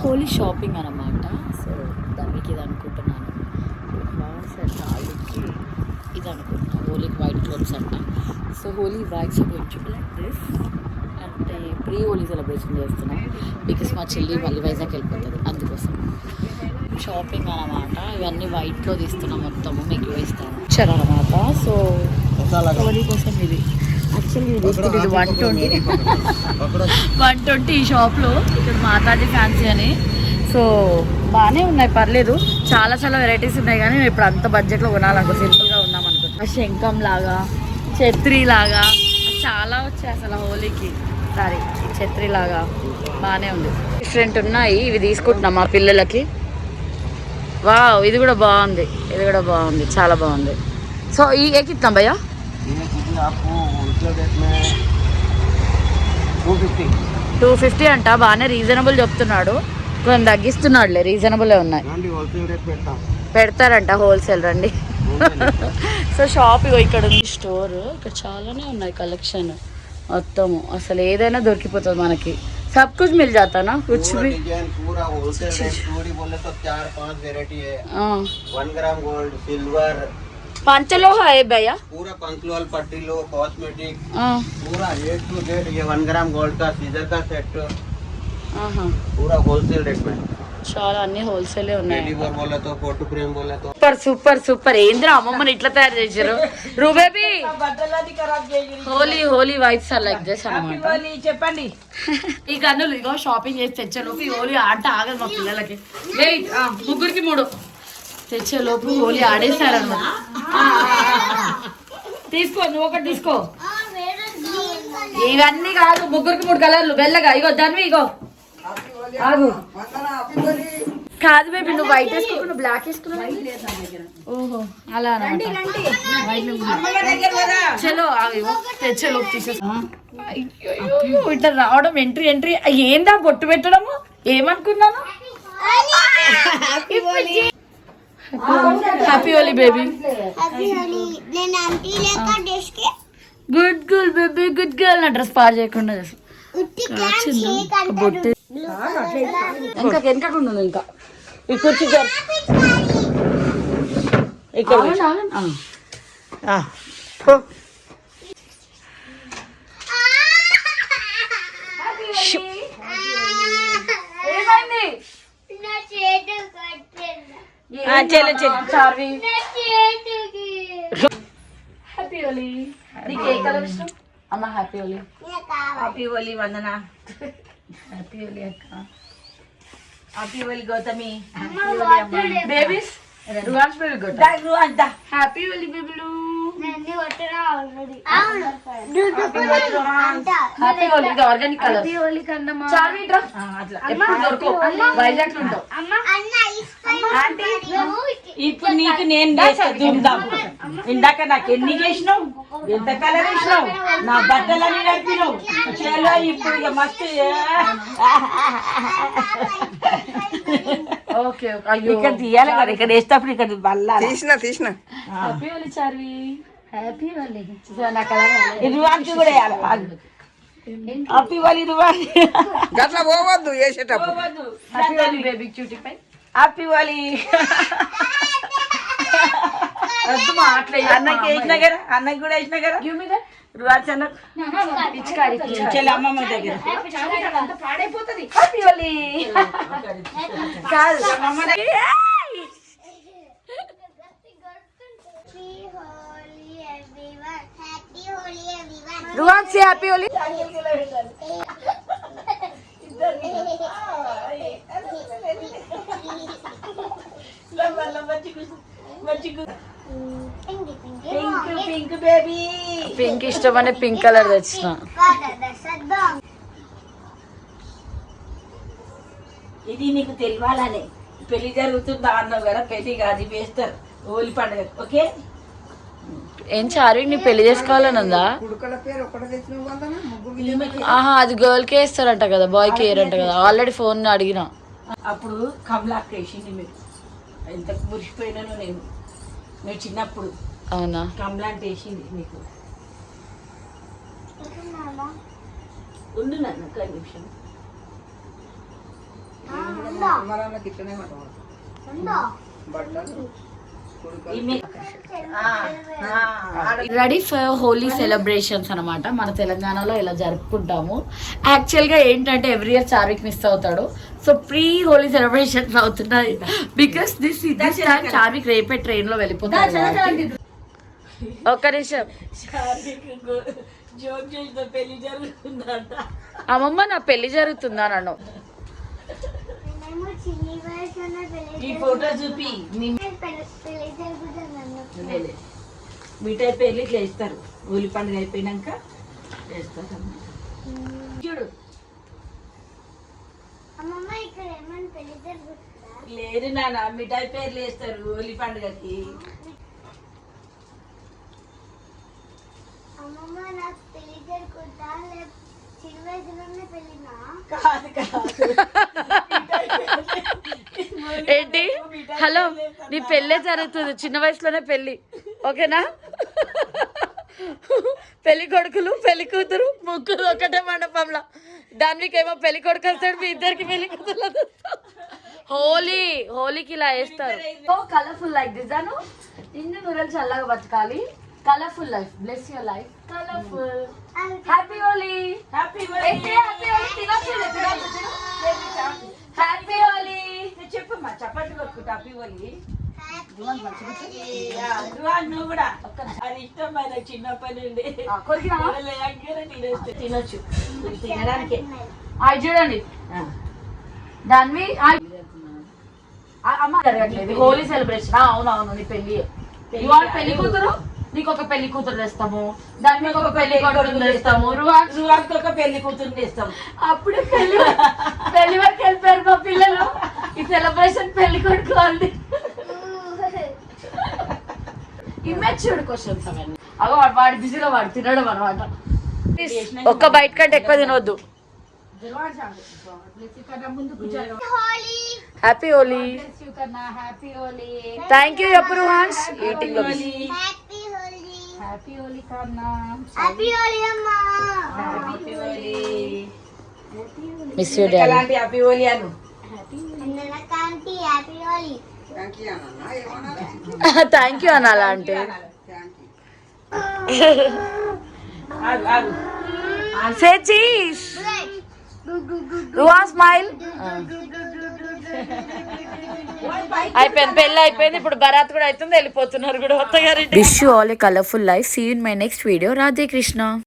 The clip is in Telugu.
హోలీ షాపింగ్ అనమాట. సో దానికి ఇది అనుకుంటున్నాను, కాళ్ళకి ఇది అనుకుంటున్నాను. హోలీకి వైట్ క్లోత్స్ అంట. సో హోలీ వైట్స్ గురించి లైక్ దిస్ అంటే ప్రీ హోలీ సెలబ్రేషన్ చేస్తున్నాం బికాస్ మా చెల్లి మళ్ళీ వైజాగ్ వెళ్ళిపోతుంది, అందుకోసం షాపింగ్ అనమాట. ఇవన్నీ వైట్లో తీస్తున్నాం, మొత్తము మీకు ఇస్తాను ఇచ్చారనమాట. సో హోలీ కోసం ఇది యాక్చువల్లీ ఇది 120 ఈ షాప్లో. ఇక్కడ మాతాజీ ఫ్యాన్సీ అని. సో బాగానే ఉన్నాయి, పర్లేదు. చాలా చాలా వెరైటీస్ ఉన్నాయి, కానీ మేము ఇప్పుడు అంత బడ్జెట్లో కొనాలనుకో, సింపుల్గా ఉన్నాం అనుకుంటున్నాం. శంఖం లాగా, ఛత్రి లాగా చాలా వచ్చాయి అసలు హోలీకి. సారీ, ఛత్రి లాగా బాగానే ఉంది. డిఫరెంట్ ఉన్నాయి, ఇవి తీసుకుంటున్నాం మా పిల్లలకి. వావ్, ఇది కూడా బాగుంది, ఇది కూడా బాగుంది, చాలా బాగుంది. సో ఈ ఎక్కిస్తాం భయ్యా 250 అంట. బాగానే రీజనబుల్ చెప్తున్నాడు, కొంచెం తగ్గిస్తున్నాడులే, రీజనబులే ఉన్నాయి. పెడతారంట హోల్సేల్, రండి. సో షాప్ ఇక్కడ ఉంది, స్టోర్. ఇక్కడ చాలానే ఉన్నాయి కలెక్షన్ మొత్తము. అసలు ఏదైనా దొరికిపోతుంది మనకి. सब कुछ मिल जाता ना, कुछ भी पूरा होलसेल रेट पूरी बोले तो 4-5 वैरायटी है। 1 ग्राम गोल्ड, सिल्वर, पंचलोह है भैया, पूरा पंचलोह, पट्टी लो, कॉस्मेटिक, पूरा A to Z। ये 1 ग्राम गोल्ड का सीजर का सेट पूरा होलसेल रेट में। చాలా అన్ని హోల్సేలే ఉన్నాయి. Super super super. ఏంద్రా అమ్మమ్మని ఇట్లా తయారు చేశారు. రూబేబీ Holi Holi vibes are like this అన్నమాట. చెప్పండి. ఈ కన్నులు ఇగో షాపింగ్ చేసి తెచ్చేలోపు ఈ హోలీ ఆట ఆగదు మా పిల్లలకి. వెయిట్, 3కి 3 తెచ్చేలోపు హోలీ ఆడేస్తారన్నమాట. తీసుకో, నువ్వు ఒకటి తీసుకో. ఇవన్నీ కాదు, 3కి 3 కలర్లు బెల్లగా. ఇగో దాన్ని ఇగో ఆగు. కాదు బేబీ, నువ్వు వైట్ వేసుకోకుండా బ్లాక్ వేసుకున్నావు. ఓహో అలా చలో తెచ్చలో తీసేస్తా. ఇట్లా రావడం ఎంట్రీ ఎంట్రీ. ఏందా బొట్టు పెట్టడము, ఏమనుకున్నాను. Happy Holi baby. Good girl baby, good girl. నా డ్రెస్ పాడు చేయకుండా బొట్టు ఇంకా వెనకకుండా ఇంకా ఈ కుర్చీ ఇక్కడ హ్యాపీ హోలీ. నీకు ఏ కలర్ ఇష్టం అమ్మ? Happy Holi. Happy Holi Vandana. Happy Holi అక్క. హ్యాపీ హోలీ గౌతమి. బేబీస్ రువాన్స్ బేబీ గుడ్. హ్యాపీ హోలీ బేబీలు. హ్యాపీ హోలీ. ఇది organic colour. Happy Holi Kannamma. Charvi డ్రా ఎప్పుడు దొరకో, వైజాగ్ ఉంటావు. ఆంటీ ఇప్పుడు నీకు నేను చూద్దాం. ఇందాక నాకు ఎన్ని చేసినావు, ఎంత కలర్ వేసినావు, నా బట్టలన్నీ నడిపినావు. చలో ఇప్పుడు ఇక మస్తు. ఓకే ఇక్కడ తీయాలి కదా, ఇక్కడ వేసేటప్పుడు ఇక్కడ బల్లా తీసిన. హ్యాపీ హోలీ చార్వి. హ్యాపీ హోలీ. రువాన్కి కూడా వేయాలి. హ్యాపీ హోలీ రువాన్. గట్లా పోవద్దు వేసేటప్పుడు. Happy Holi baby cutie pie. Happy Holi. అన్నకి వేసిన కదా, అన్నకి కూడా వేసిన కదా. రువాన్ అన్న పిచ్చికారి అమ్మమ్మ దగ్గర. పాడైపోతుంది. హ్యాపీ హోలీ కాదు అమ్మమ్మ దగ్గర. Ruvaan say happy Holi. Pink baby. Pink ఇష్టం అనే పింక్ కలర్ తెచ్చిన. ఇది నీకు తెలియాలనే. పెళ్లి జరుగుతుందా అన్నావు కదా, పెళ్లి కాదు వేస్తారు హోలీ పండుగ. ఓకే. ఏం చార్వి నీ పెళ్లి చేసుకోవాలని ఉందా? ఆహా, అది గర్ల్ కే ఇస్తారంట కదా, బాయ్ కి వేయరంట కదా. ఆల్రెడీ ఫోన్ అడిగిన. అప్పుడు కమలాక్ వేసింది. మీరు ఎంత మురిసిపోయినాను నేను. మీరు చిన్నప్పుడు అవునా? కమలాంటి వేసింది మీకు. ఉండు నన్ను ఒక నిమిషం. రెడీ ఫర్ హోలీ సెలబ్రేషన్స్ అనమాట. మన తెలంగాణలో ఇలా జరుపుకుంటాము. యాక్చువల్గా ఏంటంటే ఎవ్రీ ఇయర్ చార్విక్ మిస్ అవుతాడు. సో ప్రీ హోలీ సెలబ్రేషన్స్ అవుతున్నాయి బికాస్ దిస్ టైం చార్విక్ రేపే ట్రైన్ లో వెళ్ళిపోతాడు. ఒక్క నిమిషం పెళ్లి జరుగుతుందంట. అమ్మమ్మ నా పెళ్లి జరుగుతుందా నన్ను ఈ ఫోటో చూపి మిఠాయి పెళ్లి ఇట్లా వేస్తారు. ఊలి పండుగ అయిపోయినాక వేస్తారు. చూడు లేదు నాన్న, మిఠాయి పేర్లు వేస్తారు హోలీ పండుగకి. కాదు కాదు ఏంటి? హలో, నీ పెళ్ళే జరుగుతుంది, చిన్న వయసులోనే పెళ్ళి, ఓకేనా? పెళ్లి కొడుకులు పెళ్లి కూతురు ముగ్గురు ఒకటే మండపంలో. దానికి ఏమో పెళ్లి కొడుకు వస్తాడు, మీ ఇద్దరికి పెళ్లి కూతురు. హోలీకి ఇలా వేస్తారు. కలర్ఫుల్ లైఫ్ డిజైన్ ఇన్ని నూరలు చల్లగా బతకాలి. Colourful life, bless your life, colourful. Happy Holi. Happy Holi. Happy Holi చెప్పమ్మా, చపాతి కొట్టుకుంటా. హ్యాపీ హోలీ. నువ్వు కూడా అది ఇష్టమైన చిన్నప్పటి నుండి తినొచ్చు, తినడానికి. అది చూడండి దాన్ని అమ్మ జరగట్లేదు హోలీ సెలబ్రేషన్. అవునవును, నీ పెళ్లి ఇవాళ పెళ్లి కూతురు, నీకు ఒక పెళ్లి కూతురు తెస్తాము, దాని మీకు ఒక పెళ్లి కొడుకు తెస్తాము, రువాకి ఒక పెళ్లి కూతురు తెస్తాము. అప్పుడు పెళ్లి వరకు వెళ్ళిపోయారు మా పిల్లలు. ఈ సెలబ్రేషన్ పెళ్లి కొడుకు అంది. ఇమ్మెచ్యూర్డ్ క్వశ్చన్స్ అవన్నీ. అగో వాడి బిజీలో వాడు తినడం అనమాట. ఒక్క బయట కంటే ఎక్కువ తినవద్దు. హ్యాపీ హోలీ. థ్యాంక్ యూ చెప్పు రుహాన్స్. ఈటింగ్ లో హ్యాపీ హోలీ కన్నా. Miss you daddy. Happy Holi Anu. Thank you అనాలా అంటే సే చీజ్. రుహాన్ స్మైల్. అయిపోయింది, పెళ్ళి అయిపోయింది. ఇప్పుడు బరాత్ కూడా అవుతుంది, వెళ్ళిపోతున్నారు కూడా. Wish you all a colourful life. See you in my next video. Radhe Krishna.